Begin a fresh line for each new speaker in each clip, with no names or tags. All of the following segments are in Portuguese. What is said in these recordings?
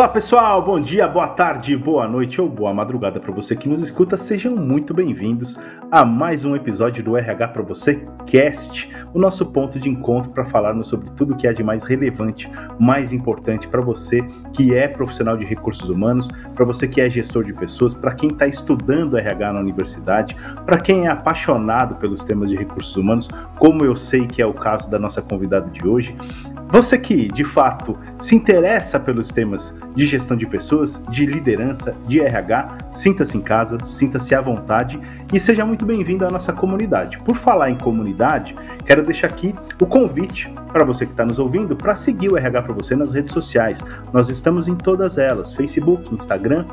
Olá pessoal, bom dia, boa tarde, boa noite ou boa madrugada para você que nos escuta. Sejam muito bem-vindos a mais um episódio do RH para você Cast, o nosso ponto de encontro para falarmos sobre tudo que é de mais relevante, mais importante para você que é profissional de recursos humanos, para você que é gestor de pessoas, para quem está estudando RH na universidade, para quem é apaixonado pelos temas de recursos humanos, como eu sei que é o caso da nossa convidada de hoje. Você que, de fato, se interessa pelos temas de gestão de pessoas, de liderança, de RH, sinta-se em casa, sinta-se à vontade e seja muito bem-vindo à nossa comunidade. Por falar em comunidade, quero deixar aqui o convite para você que está nos ouvindo para seguir o RH para você nas redes sociais. Nós estamos em todas elas, Facebook, Instagram,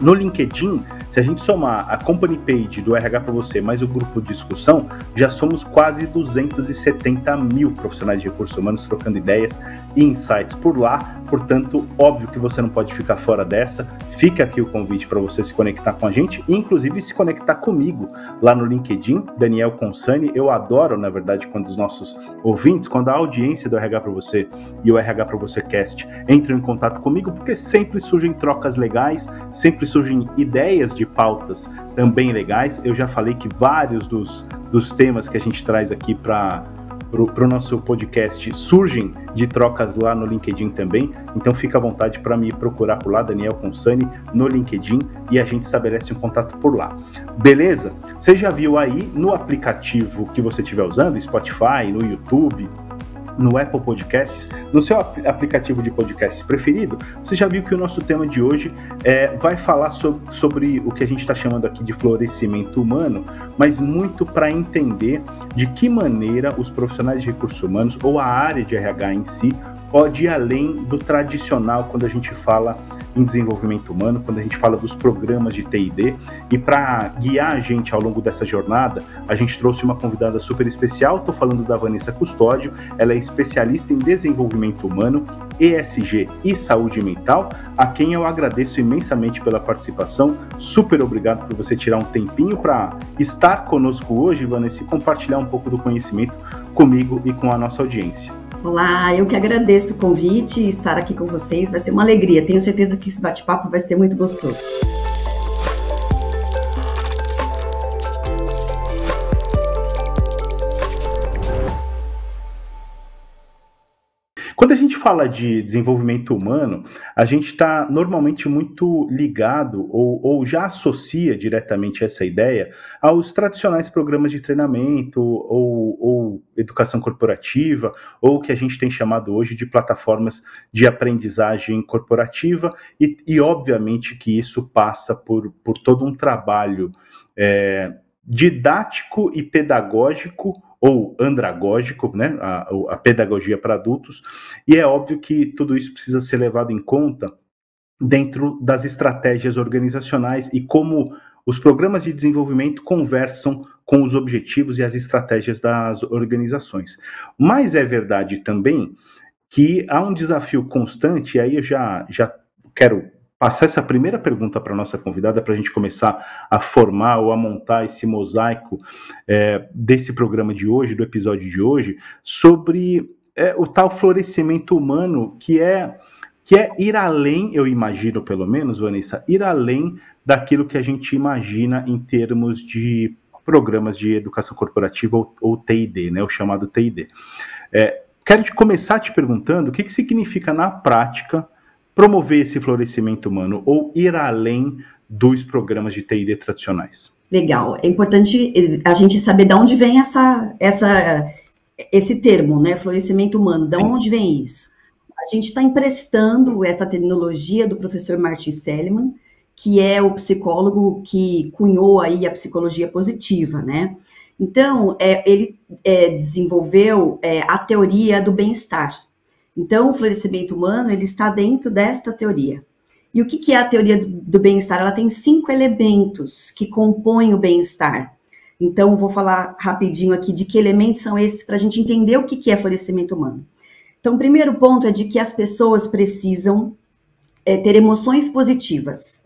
no LinkedIn. Se a gente somar a company page do RH para você mais o grupo de discussão, já somos quase 270 mil profissionais de recursos humanos trocando ideias e insights por lá. Portanto, óbvio que você não pode ficar fora dessa. Fica aqui o convite para você se conectar com a gente e inclusive se conectar comigo lá no LinkedIn, Daniel Consani. Eu adoro, na verdade, quando os nossos ouvintes, quando a audiência do RH para você e o RH para você Cast entram em contato comigo, porque sempre surgem trocas legais, sempre surgem ideias de pautas também legais. Eu já falei que vários dos temas que a gente traz aqui para o nosso podcast surgem de trocas lá no LinkedIn também, então fica à vontade para me procurar por lá, Daniel Consani, no LinkedIn, e a gente estabelece um contato por lá. Beleza? Você já viu aí no aplicativo que você estiver usando, Spotify, no YouTube, no Apple Podcasts, no seu aplicativo de podcasts preferido, você já viu que o nosso tema de hoje vai falar sobre o que a gente está chamando aqui de florescimento humano, mas muito para entender de que maneira os profissionais de recursos humanos ou a área de RH em si pode ir além do tradicional quando a gente fala em desenvolvimento humano, quando a gente fala dos programas de T&D. E para guiar a gente ao longo dessa jornada, a gente trouxe uma convidada super especial. Estou falando da Vanessa Custódio. Ela é especialista em desenvolvimento humano, ESG e saúde mental, a quem eu agradeço imensamente pela participação. Super obrigado por você tirar um tempinho para estar conosco hoje, Vanessa, e compartilhar um pouco do conhecimento comigo e com a nossa audiência.
Olá, eu que agradeço o convite e estar aqui com vocês, vai ser uma alegria, tenho certeza que esse bate-papo vai ser muito gostoso.
Quando a gente fala de desenvolvimento humano, a gente está normalmente muito ligado ou já associa diretamente essa ideia aos tradicionais programas de treinamento ou educação corporativa, ou o que a gente tem chamado hoje de plataformas de aprendizagem corporativa, e obviamente que isso passa por todo um trabalho didático e pedagógico, ou andragógico, né, a pedagogia para adultos, e é óbvio que tudo isso precisa ser levado em conta dentro das estratégias organizacionais e como os programas de desenvolvimento conversam com os objetivos e as estratégias das organizações. Mas é verdade também que há um desafio constante, e aí eu já quero passar essa primeira pergunta para a nossa convidada, para a gente começar a formar ou a montar esse mosaico desse programa de hoje, do episódio de hoje, sobre o tal florescimento humano, que é ir além, eu imagino pelo menos, Vanessa, ir além daquilo que a gente imagina em termos de programas de educação corporativa ou T&D, né, o chamado T&D. Quero começar te perguntando o que significa na prática promover esse florescimento humano ou ir além dos programas de T&D tradicionais.
Legal, é importante a gente saber de onde vem esse termo, né, florescimento humano, de onde vem isso? A gente está emprestando essa terminologia do professor Martin Seligman, que é o psicólogo que cunhou aí a psicologia positiva, né? Então, ele desenvolveu a teoria do bem-estar. Então, o florescimento humano, ele está dentro desta teoria. E o que é a teoria do bem-estar? Ela tem 5 elementos que compõem o bem-estar. Então, vou falar rapidinho aqui de que elementos são esses para a gente entender o que é florescimento humano. Então, o primeiro ponto é de que as pessoas precisam ter emoções positivas,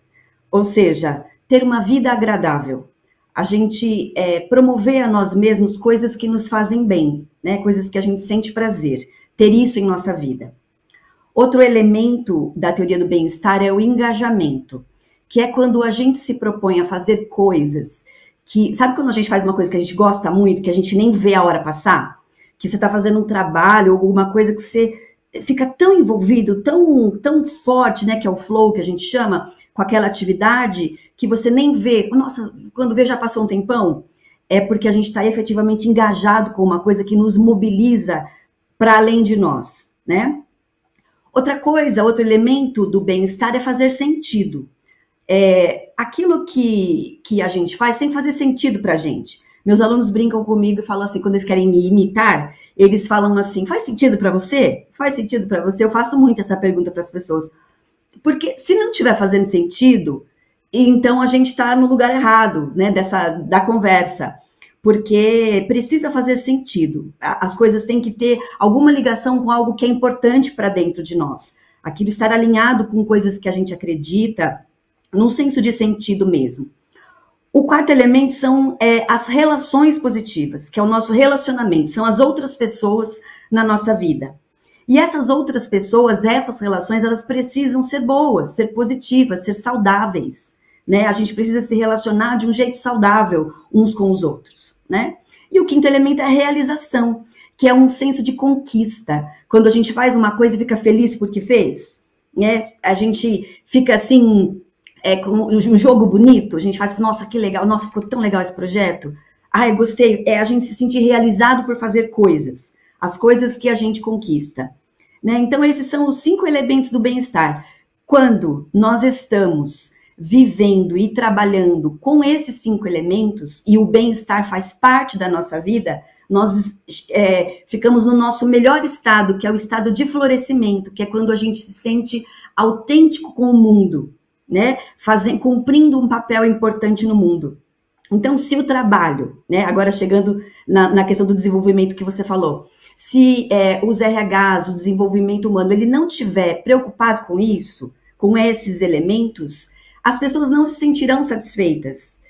ou seja, ter uma vida agradável. A gente promover a nós mesmos coisas que nos fazem bem, né? Coisas que a gente sente prazer. Ter isso em nossa vida. Outro elemento da teoria do bem-estar é o engajamento, que é quando a gente se propõe a fazer coisas que... Sabe quando a gente faz uma coisa que a gente gosta muito, que a gente nem vê a hora passar? Que você está fazendo um trabalho, alguma coisa que você fica tão envolvido, tão forte, né, que é o flow que a gente chama, com aquela atividade, que você nem vê. Nossa, quando vê já passou um tempão. É porque a gente está efetivamente engajado com uma coisa que nos mobiliza para além de nós, né? Outra coisa, outro elemento do bem-estar é fazer sentido. Aquilo que a gente faz tem que fazer sentido para a gente. Meus alunos brincam comigo e falam assim, quando eles querem me imitar, eles falam assim, faz sentido para você? Faz sentido para você? Eu faço muito essa pergunta para as pessoas. Porque se não estiver fazendo sentido, então a gente está no lugar errado, né, da conversa. Porque precisa fazer sentido. As coisas têm que ter alguma ligação com algo que é importante para dentro de nós. Aquilo estar alinhado com coisas que a gente acredita, num senso de sentido mesmo. O quarto elemento são as relações positivas, que é o nosso relacionamento, são as outras pessoas na nossa vida. E essas outras pessoas, essas relações, elas precisam ser boas, ser positivas, ser saudáveis. Né? A gente precisa se relacionar de um jeito saudável uns com os outros, né? E o quinto elemento é a realização, que é um senso de conquista. Quando a gente faz uma coisa e fica feliz porque fez, né? A gente fica assim, como um jogo bonito, a gente faz, nossa, que legal, nossa, ficou tão legal esse projeto. Ai, gostei. A gente se sentir realizado por fazer coisas, as coisas que a gente conquista. Né? Então, esses são os 5 elementos do bem-estar. Quando nós estamos vivendo e trabalhando com esses 5 elementos, e o bem-estar faz parte da nossa vida, nós ficamos no nosso melhor estado, que é o estado de florescimento, que é quando a gente se sente autêntico com o mundo, né? Cumprindo um papel importante no mundo. Então, se o trabalho, né? Agora chegando na questão do desenvolvimento que você falou, se os RHs, o desenvolvimento humano, ele não estiver preocupado com isso, com esses elementos, as pessoas não se sentirão satisfeitas.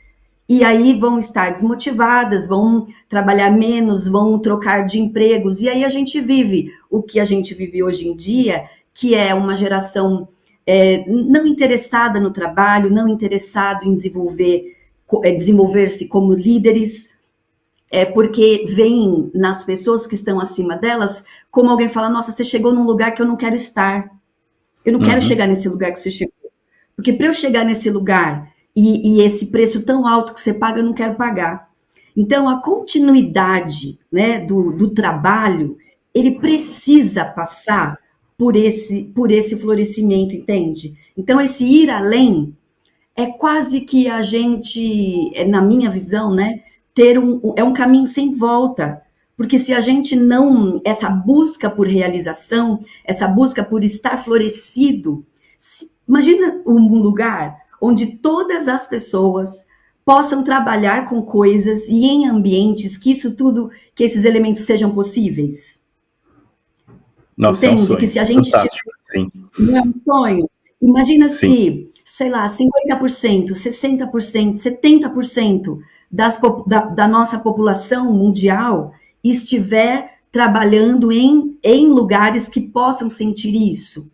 E aí vão estar desmotivadas, vão trabalhar menos, vão trocar de empregos. E aí a gente vive o que a gente vive hoje em dia, que é uma geração não interessada no trabalho, não interessada em desenvolver-se como líderes, porque vem nas pessoas que estão acima delas, como alguém fala, nossa, você chegou num lugar que eu não quero estar. Eu não quero chegar nesse lugar que você chegou. Porque para eu chegar nesse lugar e esse preço tão alto que você paga, eu não quero pagar. Então, a continuidade, né, do trabalho, ele precisa passar por esse florescimento, entende? Então, esse ir além é quase que a gente, na minha visão, né, é um caminho sem volta. Porque se a gente não... Essa busca por realização, essa busca por estar florescido... Imagina um lugar onde todas as pessoas possam trabalhar com coisas e em ambientes que esses elementos sejam possíveis.
Nossa,
entende?
É um sonho.
Que se a gente
Sim.
Não é um sonho? Imagina
Sim.
se, sei lá, 50%, 60%, 70% da nossa população mundial estiver trabalhando em lugares que possam sentir isso.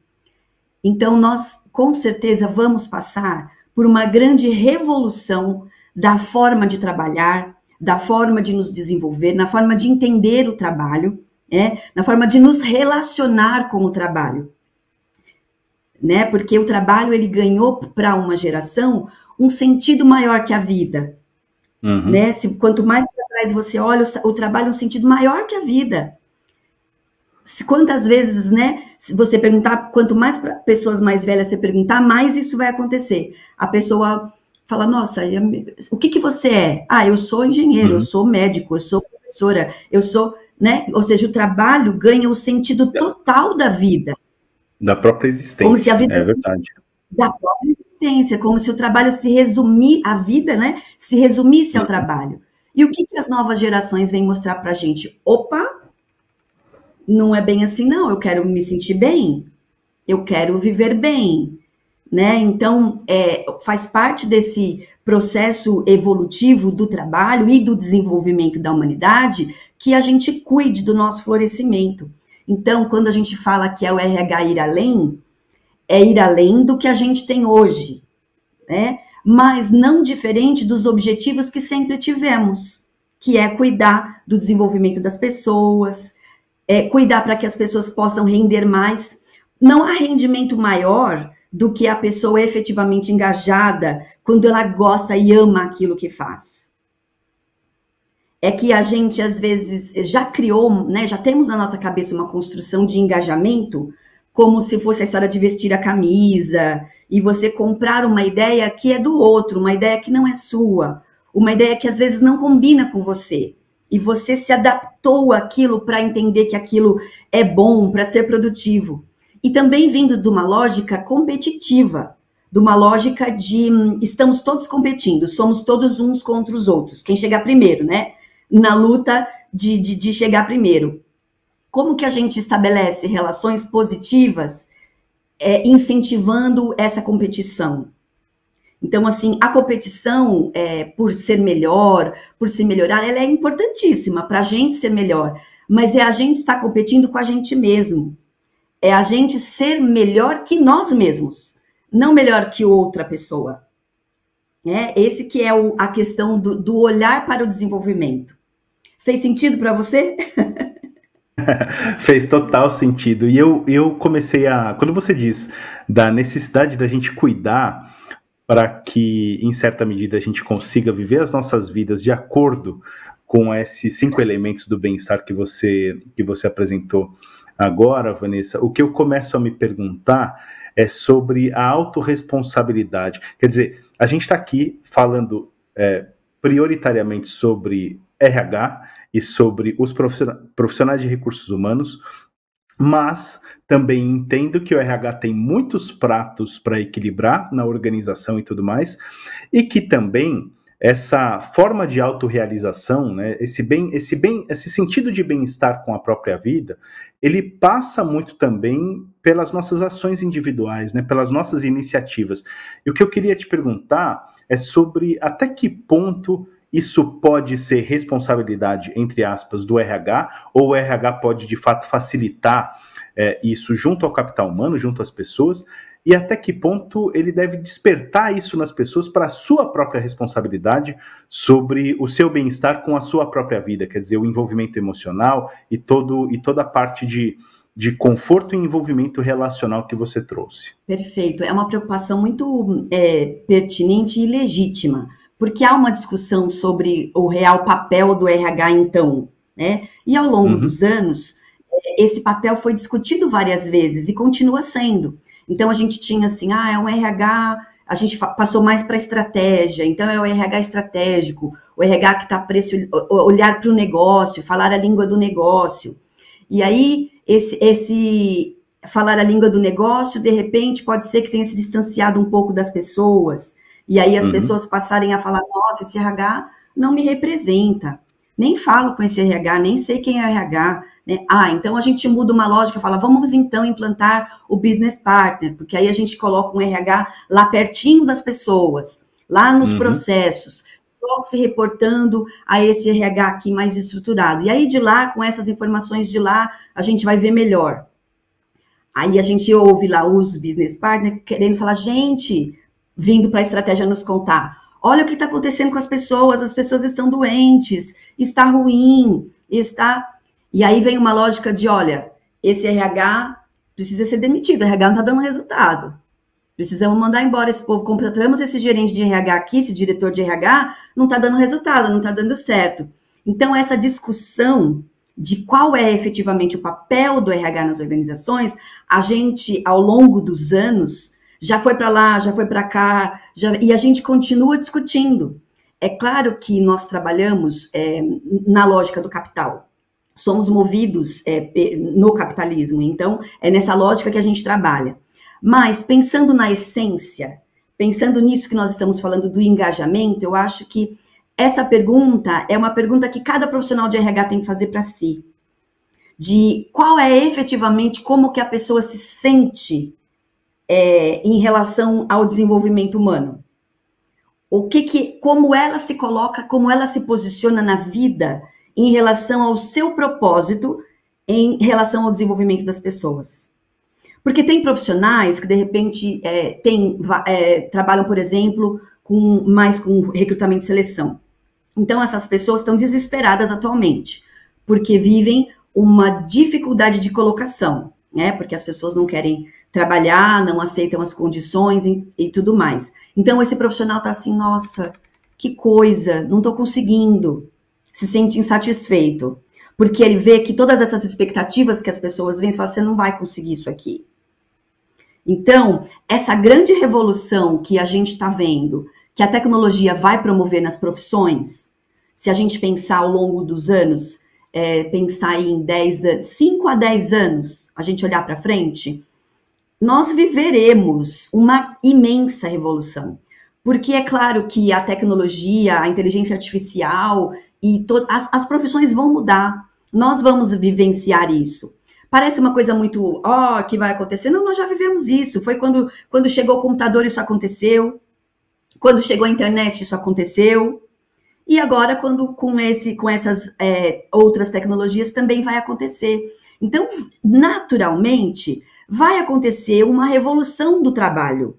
Então, nós, com certeza, vamos passar por uma grande revolução da forma de trabalhar, da forma de nos desenvolver, na forma de entender o trabalho, na forma de nos relacionar com o trabalho. Né? Porque o trabalho, ele ganhou para uma geração um sentido maior que a vida.
Uhum.
Né? Quanto mais para trás você olha, o trabalho é um sentido maior que a vida. Quantas vezes, né, se você perguntar, quanto mais para pessoas mais velhas você perguntar, mais isso vai acontecer. A pessoa fala, nossa, o que você é? Ah, eu sou engenheiro, eu sou médico, eu sou professora, eu sou, né? Ou seja, o trabalho ganha o sentido total da vida.
Da própria existência,
como se a vida,
é verdade.
Da própria existência, como se o trabalho a vida, né, se resumisse ao trabalho. E o que as novas gerações vêm mostrar para a gente? Opa! Não é bem assim, não. Eu quero me sentir bem. Eu quero viver bem. Né? Então, faz parte desse processo evolutivo do trabalho e do desenvolvimento da humanidade que a gente cuide do nosso florescimento. Então, quando a gente fala que é o RH ir além, é ir além do que a gente tem hoje, né? Mas não diferente dos objetivos que sempre tivemos, que é cuidar do desenvolvimento das pessoas, cuidar para que as pessoas possam render mais. Não há rendimento maior do que a pessoa efetivamente engajada quando ela gosta e ama aquilo que faz. É que a gente, às vezes, já criou, né, já temos na nossa cabeça uma construção de engajamento, como se fosse a história de vestir a camisa, e você comprar uma ideia que é do outro, uma ideia que não é sua, uma ideia que às vezes não combina com você, e você se adaptou àquilo para entender que aquilo é bom, para ser produtivo. E também vindo de uma lógica competitiva, de uma lógica de estamos todos competindo, somos todos uns contra os outros, quem chegar primeiro, né? Na luta de chegar primeiro. Como que a gente estabelece relações positivas incentivando essa competição? Então, assim, a competição, por ser melhor, por se melhorar, ela é importantíssima para a gente ser melhor, mas é a gente estar competindo com a gente mesmo. É a gente ser melhor que nós mesmos, não melhor que outra pessoa. Esse que é a questão do olhar para o desenvolvimento. Fez sentido para você?
Fez total sentido. E eu comecei quando você diz da necessidade da gente cuidar para que, em certa medida, a gente consiga viver as nossas vidas de acordo com esses 5 elementos do bem-estar que você apresentou agora, Vanessa, o que eu começo a me perguntar é sobre a autorresponsabilidade. Quer dizer, a gente está aqui falando prioritariamente sobre RH e sobre os profissionais de recursos humanos, mas também entendo que o RH tem muitos pratos para equilibrar na organização e tudo mais, e que também essa forma de autorrealização, né, esse sentido de bem-estar com a própria vida, ele passa muito também pelas nossas ações individuais, né, pelas nossas iniciativas. E o que eu queria te perguntar é sobre até que ponto isso pode ser responsabilidade, entre aspas, do RH, ou o RH pode, de fato, facilitar isso junto ao capital humano, junto às pessoas, e até que ponto ele deve despertar isso nas pessoas para a sua própria responsabilidade sobre o seu bem-estar com a sua própria vida, quer dizer, o envolvimento emocional e toda a parte de conforto e envolvimento relacional que você trouxe.
Perfeito, é uma preocupação muito pertinente e legítima, porque há uma discussão sobre o real papel do RH então, né? E ao longo dos anos, esse papel foi discutido várias vezes e continua sendo. Então, a gente tinha assim, é um RH, a gente passou mais para estratégia, então é o RH estratégico, o RH que está para olhar para o negócio, falar a língua do negócio. E aí, esse falar a língua do negócio, de repente, pode ser que tenha se distanciado um pouco das pessoas, e aí as pessoas passarem a falar, nossa, esse RH não me representa, nem falo com esse RH, nem sei quem é o RH, né? Então a gente muda uma lógica e fala, vamos então implantar o business partner, porque aí a gente coloca um RH lá pertinho das pessoas, lá nos processos, só se reportando a esse RH aqui mais estruturado. E aí de lá, com essas informações de lá, a gente vai ver melhor. Aí a gente ouve lá os business partners querendo falar, gente, vindo para a estratégia nos contar, olha o que está acontecendo com as pessoas estão doentes, está ruim, está... E aí vem uma lógica de, olha, esse RH precisa ser demitido, o RH não está dando resultado. Precisamos mandar embora esse povo, contratamos esse gerente de RH aqui, esse diretor de RH, não está dando resultado, não está dando certo. Então, essa discussão de qual é efetivamente o papel do RH nas organizações, a gente, ao longo dos anos, já foi para lá, já foi para cá, e a gente continua discutindo. É claro que nós trabalhamos na lógica do capital. Somos movidos no capitalismo, então é nessa lógica que a gente trabalha. Mas pensando na essência, pensando nisso que nós estamos falando do engajamento, eu acho que essa pergunta é uma pergunta que cada profissional de RH tem que fazer para si. De qual é efetivamente como que a pessoa se sente em relação ao desenvolvimento humano. Como ela se coloca, como ela se posiciona na vida em relação ao seu propósito em relação ao desenvolvimento das pessoas. Porque tem profissionais que, de repente, trabalham, por exemplo, mais com recrutamento e seleção. Então, essas pessoas estão desesperadas atualmente, porque vivem uma dificuldade de colocação, né? Porque as pessoas não querem trabalhar, não aceitam as condições e tudo mais. Então, esse profissional está assim, nossa, que coisa, não estou conseguindo, se sente insatisfeito, porque ele vê que todas essas expectativas que as pessoas veem, você não vai conseguir isso aqui. Então, essa grande revolução que a gente está vendo, que a tecnologia vai promover nas profissões, se a gente pensar ao longo dos anos, pensar em 5 a 10 anos, a gente olhar para frente, nós viveremos uma imensa revolução. Porque é claro que a tecnologia, a inteligência artificial e as profissões vão mudar. Nós vamos vivenciar isso. Parece uma coisa muito, que vai acontecer. Não, nós já vivemos isso. Foi quando chegou o computador, isso aconteceu. Quando chegou a internet, isso aconteceu. E agora, com essas outras tecnologias, também vai acontecer. Então, naturalmente, vai acontecer uma revolução do trabalho,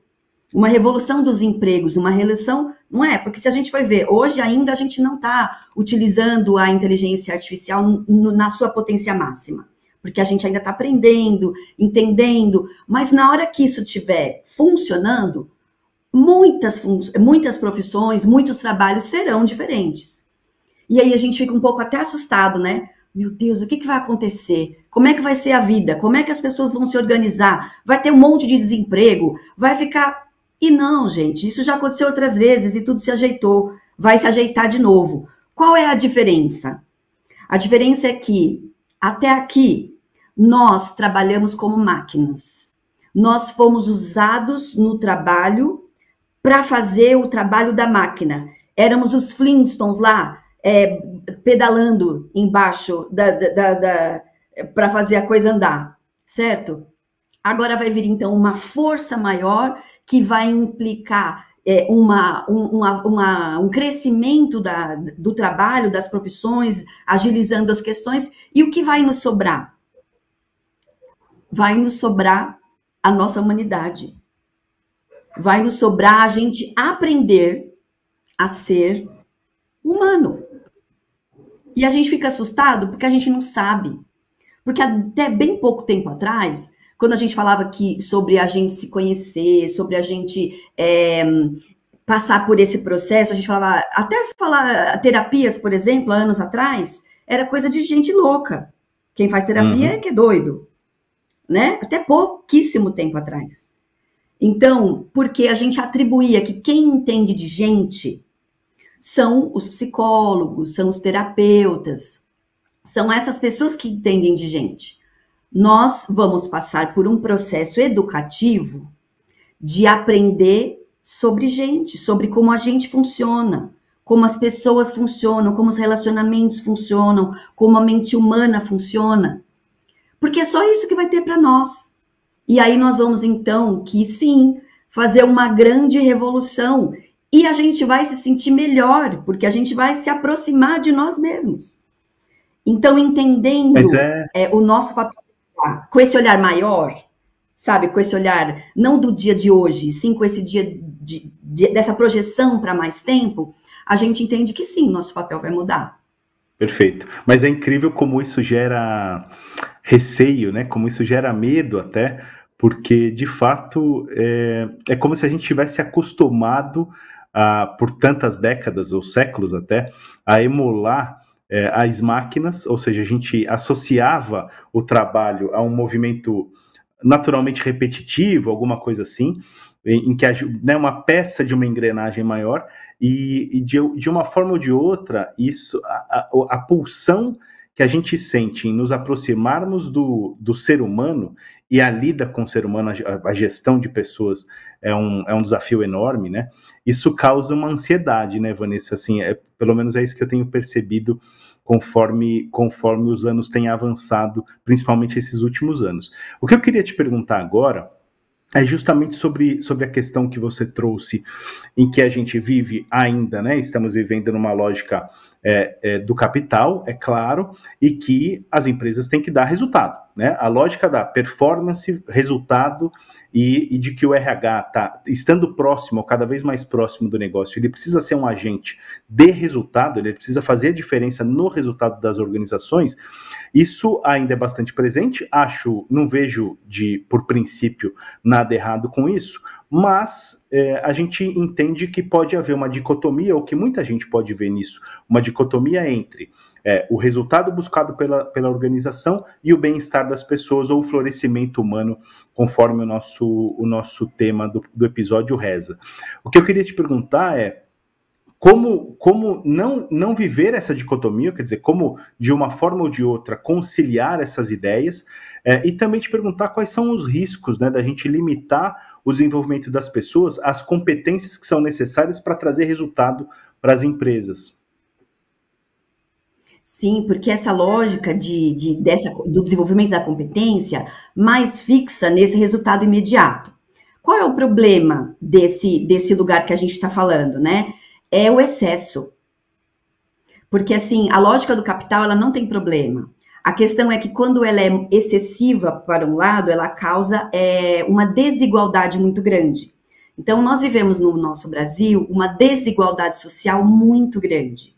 uma revolução dos empregos, uma revolução, não é? Porque se a gente for ver, hoje ainda a gente não está utilizando a inteligência artificial na sua potência máxima, porque a gente ainda está aprendendo, entendendo, mas na hora que isso estiver funcionando, muitas profissões, muitos trabalhos serão diferentes. E aí a gente fica um pouco até assustado, né? Meu Deus, o que vai acontecer? Como é que vai ser a vida? Como é que as pessoas vão se organizar? Vai ter um monte de desemprego? Vai ficar... E não, gente, isso já aconteceu outras vezes e tudo se ajeitou. Vai se ajeitar de novo. Qual é a diferença? A diferença é que, até aqui, nós trabalhamos como máquinas. Nós fomos usados no trabalho para fazer o trabalho da máquina. Éramos os Flintstones lá, pedalando embaixo para fazer a coisa andar, certo? Agora vai vir, então, uma força maior que vai implicar um crescimento do trabalho, das profissões, agilizando as questões. E o que vai nos sobrar? Vai nos sobrar a nossa humanidade. Vai nos sobrar a gente aprender a ser humano. E a gente fica assustado porque a gente não sabe. Porque até bem pouco tempo atrás, quando a gente falava sobre a gente se conhecer, sobre a gente passar por esse processo, a gente falava, até falar terapias, por exemplo, há anos atrás, era coisa de gente louca. Quem faz terapia é que é doido, né? Até pouquíssimo tempo atrás. Então, porque a gente atribuía que quem entende de gente são os psicólogos, são os terapeutas, são essas pessoas que entendem de gente. Nós vamos passar por um processo educativo de aprender sobre gente, sobre como a gente funciona, como as pessoas funcionam, como os relacionamentos funcionam, como a mente humana funciona. Porque é só isso que vai ter para nós. E aí nós vamos, então, que sim, fazer uma grande revolução. E a gente vai se sentir melhor, porque a gente vai se aproximar de nós mesmos. Então, entendendo o nosso papel, com esse olhar maior, sabe? Com esse olhar, não do dia de hoje, sim com esse dia dessa projeção para mais tempo, a gente entende que sim, nosso papel vai mudar.
Perfeito. Mas é incrível como isso gera receio, né? Como isso gera medo até, porque, de fato, é como se a gente tivesse acostumado, por tantas décadas ou séculos até, a emular as máquinas, ou seja, a gente associava o trabalho a um movimento naturalmente repetitivo, alguma coisa assim, em que uma peça de uma engrenagem maior, e de uma forma ou de outra, isso, a pulsão que a gente sente em nos aproximarmos do ser humano e a lida com o ser humano, a gestão de pessoas é um desafio enorme, né? Isso causa uma ansiedade, né, Vanessa? Assim, pelo menos é isso que eu tenho percebido conforme os anos têm avançado, principalmente esses últimos anos. O que eu queria te perguntar agora é justamente sobre a questão que você trouxe, em que a gente vive ainda, né? Estamos vivendo numa lógica do capital, é claro, e que as empresas têm que dar resultado, né? A lógica da performance, resultado e de que o RH está estando próximo, ou cada vez mais próximo do negócio, ele precisa ser um agente de resultado, ele precisa fazer a diferença no resultado das organizações. Isso ainda é bastante presente, não vejo por princípio, nada errado com isso, mas a gente entende que pode haver uma dicotomia, ou que muita gente pode ver nisso, uma dicotomia entre o resultado buscado pela organização e o bem-estar das pessoas, ou o florescimento humano, conforme o nosso tema do episódio reza. O que eu queria te perguntar é como não viver essa dicotomia, quer dizer, como de uma forma ou de outra conciliar essas ideias, e também te perguntar quais são os riscos, né, da gente limitar o desenvolvimento das pessoas às competências que são necessárias para trazer resultado para as empresas.
Sim, porque essa lógica do desenvolvimento da competência mais fixa nesse resultado imediato. Qual é o problema desse lugar que a gente está falando, né? É o excesso. Porque, assim, a lógica do capital, ela não tem problema. A questão é que quando ela é excessiva para um lado, ela causa uma desigualdade muito grande. Então, nós vivemos no nosso Brasil uma desigualdade social muito grande,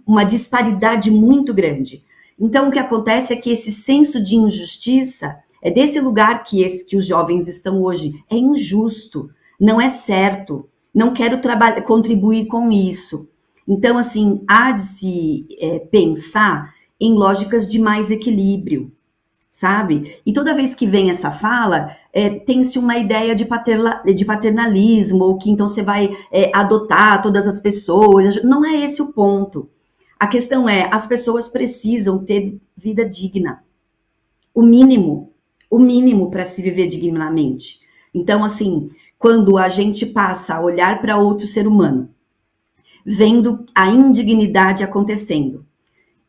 uma disparidade muito grande. Então, o que acontece é que esse senso de injustiça é desse lugar que os jovens estão hoje. É injusto, não é certo, não quero contribuir com isso. Então, assim, há de se pensar em lógicas de mais equilíbrio, sabe? E toda vez que vem essa fala, tem-se uma ideia de paternalismo, ou que então você vai adotar todas as pessoas. Não é esse o ponto. A questão é, as pessoas precisam ter vida digna. O mínimo para se viver dignamente. Então, assim, quando a gente passa a olhar para outro ser humano, vendo a indignidade acontecendo,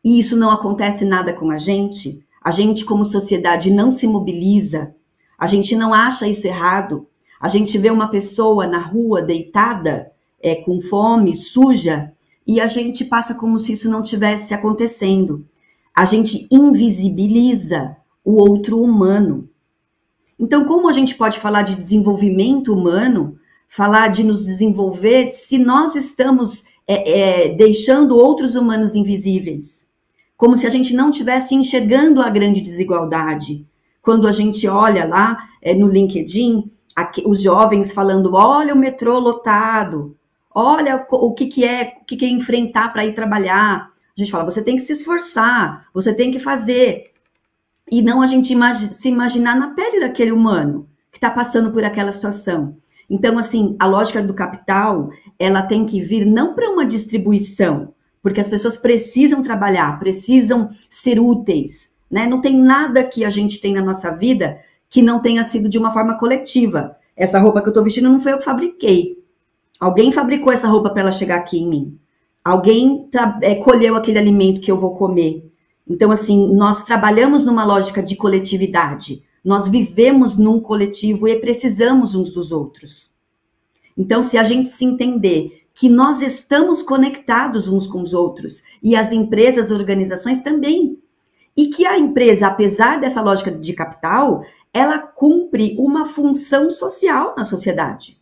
e isso não acontece nada com a gente como sociedade não se mobiliza, a gente não acha isso errado, a gente vê uma pessoa na rua deitada, com fome, suja, e a gente passa como se isso não tivesse acontecendo. A gente invisibiliza o outro humano. Então, como a gente pode falar de desenvolvimento humano, falar de nos desenvolver, se nós estamos deixando outros humanos invisíveis? Como se a gente não estivesse enxergando a grande desigualdade. Quando a gente olha lá no LinkedIn, os jovens falando, olha o metrô lotado, olha o que é enfrentar para ir trabalhar. A gente fala, você tem que se esforçar, você tem que fazer. E não a gente se imaginar na pele daquele humano que está passando por aquela situação. Então, assim, a lógica do capital, ela tem que vir não para uma distribuição, porque as pessoas precisam trabalhar, precisam ser úteis, né? Não tem nada que a gente tem na nossa vida que não tenha sido de uma forma coletiva. Essa roupa que eu estou vestindo não foi eu que fabriquei. Alguém fabricou essa roupa para ela chegar aqui em mim. Alguém colheu aquele alimento que eu vou comer. Então, assim, nós trabalhamos numa lógica de coletividade. Nós vivemos num coletivo e precisamos uns dos outros. Então, se a gente se entender que nós estamos conectados uns com os outros, e as empresas, as organizações também, e que a empresa, apesar dessa lógica de capital, ela cumpre uma função social na sociedade.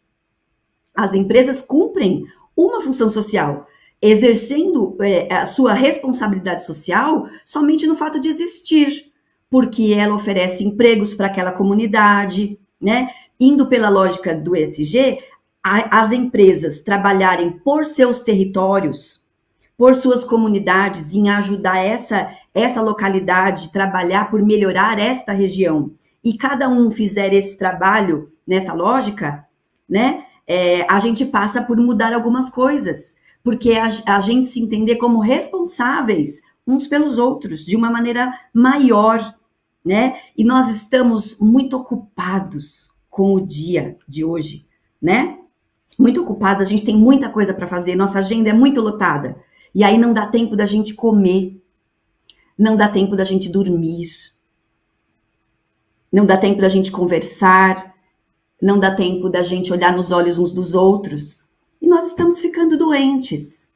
As empresas cumprem uma função social, exercendo a sua responsabilidade social somente no fato de existir, porque ela oferece empregos para aquela comunidade, né? Indo pela lógica do ESG, as empresas trabalharem por seus territórios, por suas comunidades, em ajudar essa localidade, trabalhar por melhorar esta região, e cada um fizer esse trabalho nessa lógica, né? A gente passa por mudar algumas coisas, porque a gente se entender como responsáveis uns pelos outros, de uma maneira maior, né? E nós estamos muito ocupados com o dia de hoje, né? Muito ocupados, a gente tem muita coisa para fazer, nossa agenda é muito lotada, e aí não dá tempo da gente comer, não dá tempo da gente dormir, não dá tempo da gente conversar, não dá tempo da gente olhar nos olhos uns dos outros, e nós estamos ficando doentes.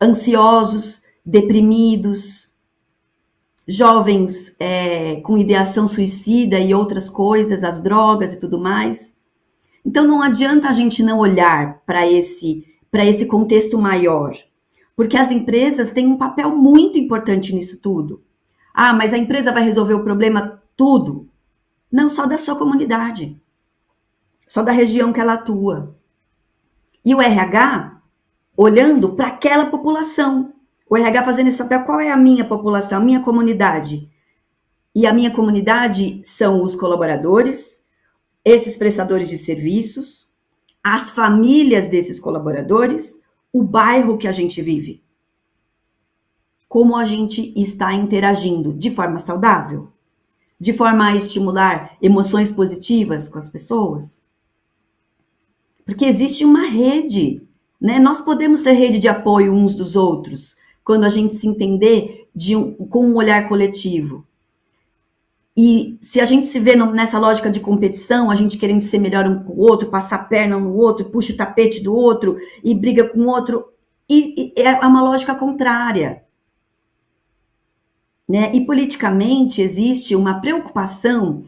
ansiosos, deprimidos, jovens com ideação suicida e outras coisas, as drogas e tudo mais. Então, não adianta a gente não olhar para esse contexto maior, porque as empresas têm um papel muito importante nisso tudo. Ah, mas a empresa vai resolver o problema tudo? Não, só da sua comunidade, só da região que ela atua. E o RH, olhando para aquela população, o RH fazendo esse papel, qual é a minha população, a minha comunidade? E a minha comunidade são os colaboradores, esses prestadores de serviços, as famílias desses colaboradores, o bairro que a gente vive. Como a gente está interagindo de forma saudável, de forma a estimular emoções positivas com as pessoas. Porque existe uma rede, né? Nós podemos ser rede de apoio uns dos outros, quando a gente se entender com um olhar coletivo. E se a gente se vê nessa lógica de competição, a gente querendo ser melhor um com o outro, passar a perna um no outro, puxa o tapete do outro e briga com o outro, e é uma lógica contrária. Né? E politicamente existe uma preocupação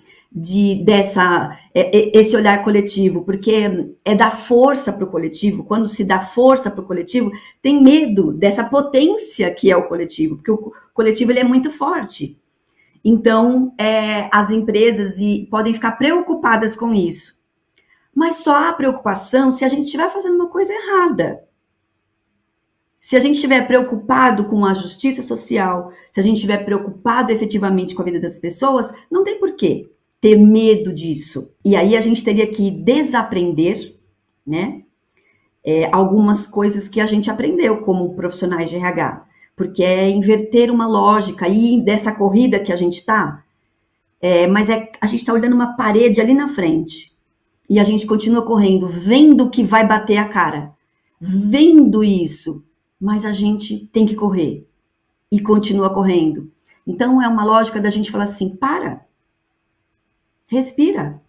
esse olhar coletivo, porque é dar força para o coletivo. Quando se dá força para o coletivo, tem medo dessa potência que é o coletivo, porque o coletivo ele é muito forte. Então, as empresas podem ficar preocupadas com isso. Mas só há preocupação se a gente estiver fazendo uma coisa errada. Se a gente estiver preocupado com a justiça social, se a gente estiver preocupado efetivamente com a vida das pessoas, não tem porquê ter medo disso. E aí a gente teria que desaprender, né, algumas coisas que a gente aprendeu como profissionais de RH. Porque é inverter uma lógica aí dessa corrida que a gente está. Mas a gente está olhando uma parede ali na frente. E a gente continua correndo, vendo que vai bater a cara. Vendo isso. Mas a gente tem que correr. E continua correndo. Então é uma lógica da gente falar assim, para. Respira.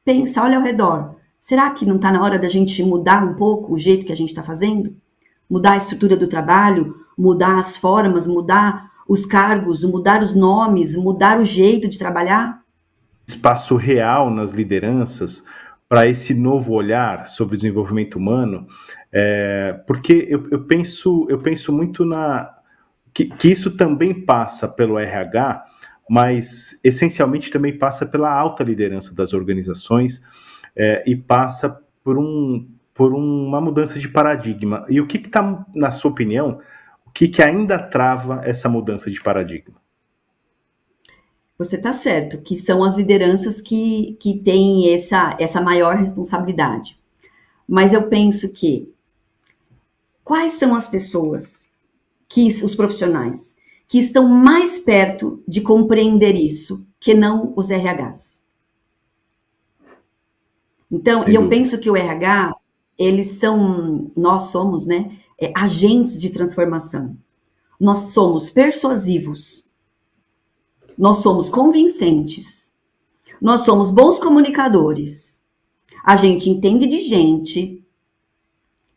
Pensa, olha ao redor. Será que não está na hora da gente mudar um pouco o jeito que a gente está fazendo? Mudar a estrutura do trabalho, mudar as formas, mudar os cargos, mudar os nomes, mudar o jeito de trabalhar?
Espaço real nas lideranças para esse novo olhar sobre o desenvolvimento humano, porque eu penso muito que isso também passa pelo RH, mas essencialmente também passa pela alta liderança das organizações e passa por uma mudança de paradigma. E o que está, na sua opinião, o que ainda trava essa mudança de paradigma?
Você está certo, que são as lideranças que têm essa maior responsabilidade. Mas eu penso que quais são as pessoas, os profissionais, que estão mais perto de compreender isso que não os RHs? Então, eu penso que o RH, nós somos, né, agentes de transformação. Nós somos persuasivos. Nós somos convincentes. Nós somos bons comunicadores. A gente entende de gente,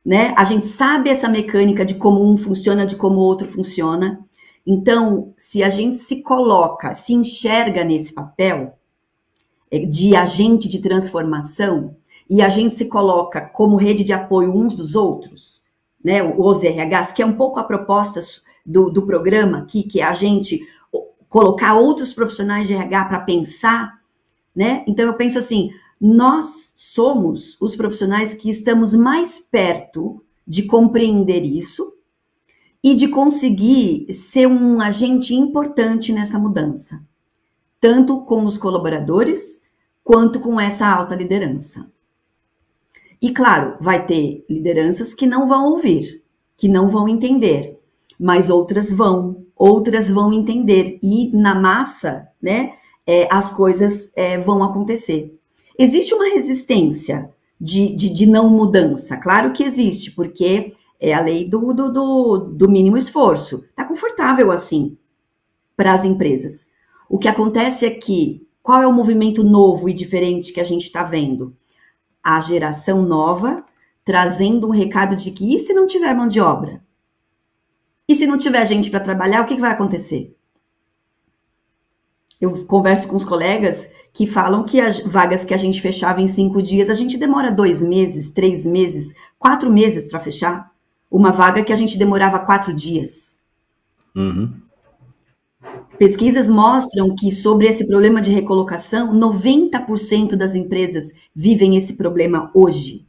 né? A gente sabe essa mecânica de como um funciona, de como o outro funciona. Então, se a gente se coloca, se enxerga nesse papel de agente de transformação, e a gente se coloca como rede de apoio uns dos outros, né, os RHs, que é um pouco a proposta do programa aqui, que é a gente colocar outros profissionais de RH para pensar, né? Então eu penso assim, nós somos os profissionais que estamos mais perto de compreender isso e de conseguir ser um agente importante nessa mudança, tanto com os colaboradores quanto com essa alta liderança. E claro, vai ter lideranças que não vão ouvir, que não vão entender, mas outras vão entender e na massa, né, as coisas vão acontecer. Existe uma resistência de não mudança, claro que existe, porque é a lei do mínimo esforço. Está confortável assim para as empresas. O que acontece é que, qual é o movimento novo e diferente que a gente está vendo? A geração nova trazendo um recado de que e se não tiver mão de obra? E se não tiver gente para trabalhar, o que vai acontecer? Eu converso com os colegas que falam que as vagas que a gente fechava em 5 dias, a gente demora 2 meses, 3 meses, 4 meses para fechar. Uma vaga que a gente demorava 4 dias.
Uhum.
Pesquisas mostram que sobre esse problema de recolocação, 90% das empresas vivem esse problema hoje.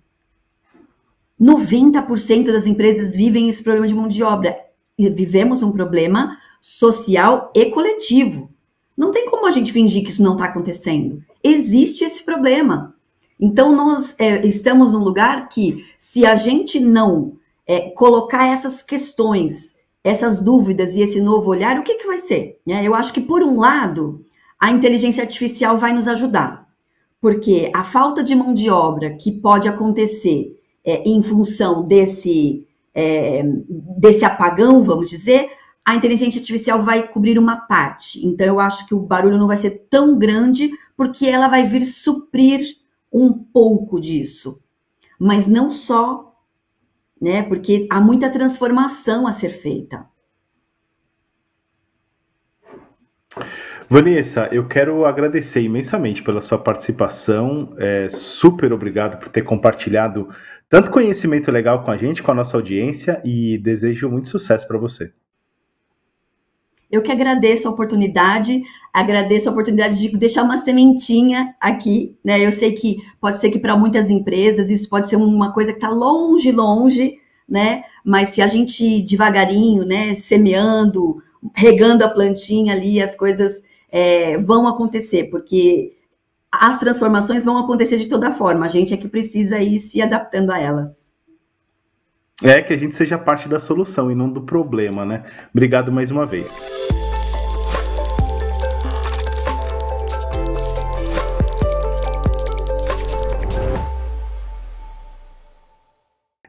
90% das empresas vivem esse problema de mão de obra. E vivemos um problema social e coletivo. Não tem como a gente fingir que isso não está acontecendo. Existe esse problema. Então, nós estamos num lugar que, se a gente não colocar essas questões, essas dúvidas e esse novo olhar, o que vai ser? Eu acho que, por um lado, a inteligência artificial vai nos ajudar. Porque a falta de mão de obra que pode acontecer em função desse apagão, vamos dizer, a inteligência artificial vai cobrir uma parte. Então, eu acho que o barulho não vai ser tão grande, porque ela vai vir suprir um pouco disso. Mas não só, né? Porque há muita transformação a ser feita.
Vanessa, eu quero agradecer imensamente pela sua participação. Super obrigado por ter compartilhado tanto conhecimento legal com a gente, com a nossa audiência, e desejo muito sucesso para você.
Eu que agradeço a oportunidade de deixar uma sementinha aqui, né? Eu sei que pode ser que para muitas empresas isso pode ser uma coisa que está longe, longe, né? Mas se a gente devagarinho, né, semeando, regando a plantinha ali, as coisas vão acontecer, porque as transformações vão acontecer de toda forma. A gente é que precisa ir se adaptando a elas.
Que a gente seja parte da solução e não do problema, né? Obrigado mais uma vez.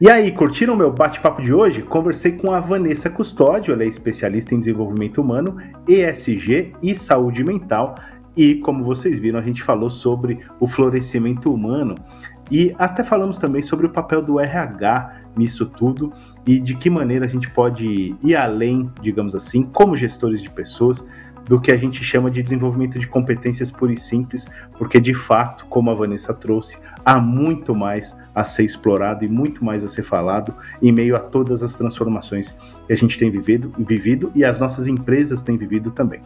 E aí, curtiram o meu bate-papo de hoje? Conversei com a Vanessa Custódio, ela é especialista em desenvolvimento humano, ESG e saúde mental. E, como vocês viram, a gente falou sobre o florescimento humano e até falamos também sobre o papel do RH nisso tudo e de que maneira a gente pode ir além, digamos assim, como gestores de pessoas, do que a gente chama de desenvolvimento de competências puras e simples, porque de fato, como a Vanessa trouxe, há muito mais a ser explorado e muito mais a ser falado em meio a todas as transformações que a gente tem vivido e as nossas empresas têm vivido também.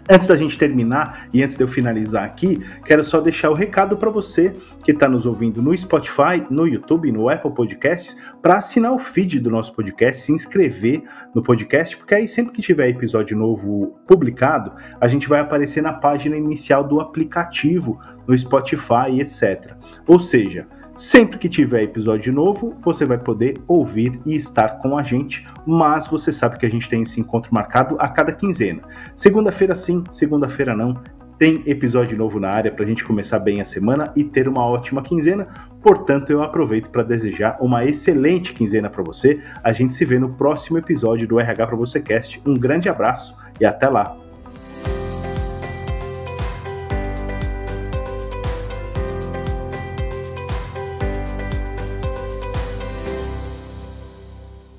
Antes da gente terminar e antes de eu finalizar aqui, quero só deixar o recado para você que está nos ouvindo no Spotify, no YouTube, no Apple Podcasts, para assinar o feed do nosso podcast, se inscrever no podcast, porque aí sempre que tiver episódio novo publicado, a gente vai aparecer na página inicial do aplicativo, no Spotify, etc. Ou seja, sempre que tiver episódio novo, você vai poder ouvir e estar com a gente, mas você sabe que a gente tem esse encontro marcado a cada quinzena. Segunda-feira sim, segunda-feira não, tem episódio novo na área para a gente começar bem a semana e ter uma ótima quinzena. Portanto, eu aproveito para desejar uma excelente quinzena para você. A gente se vê no próximo episódio do RH para você Cast. Um grande abraço e até lá!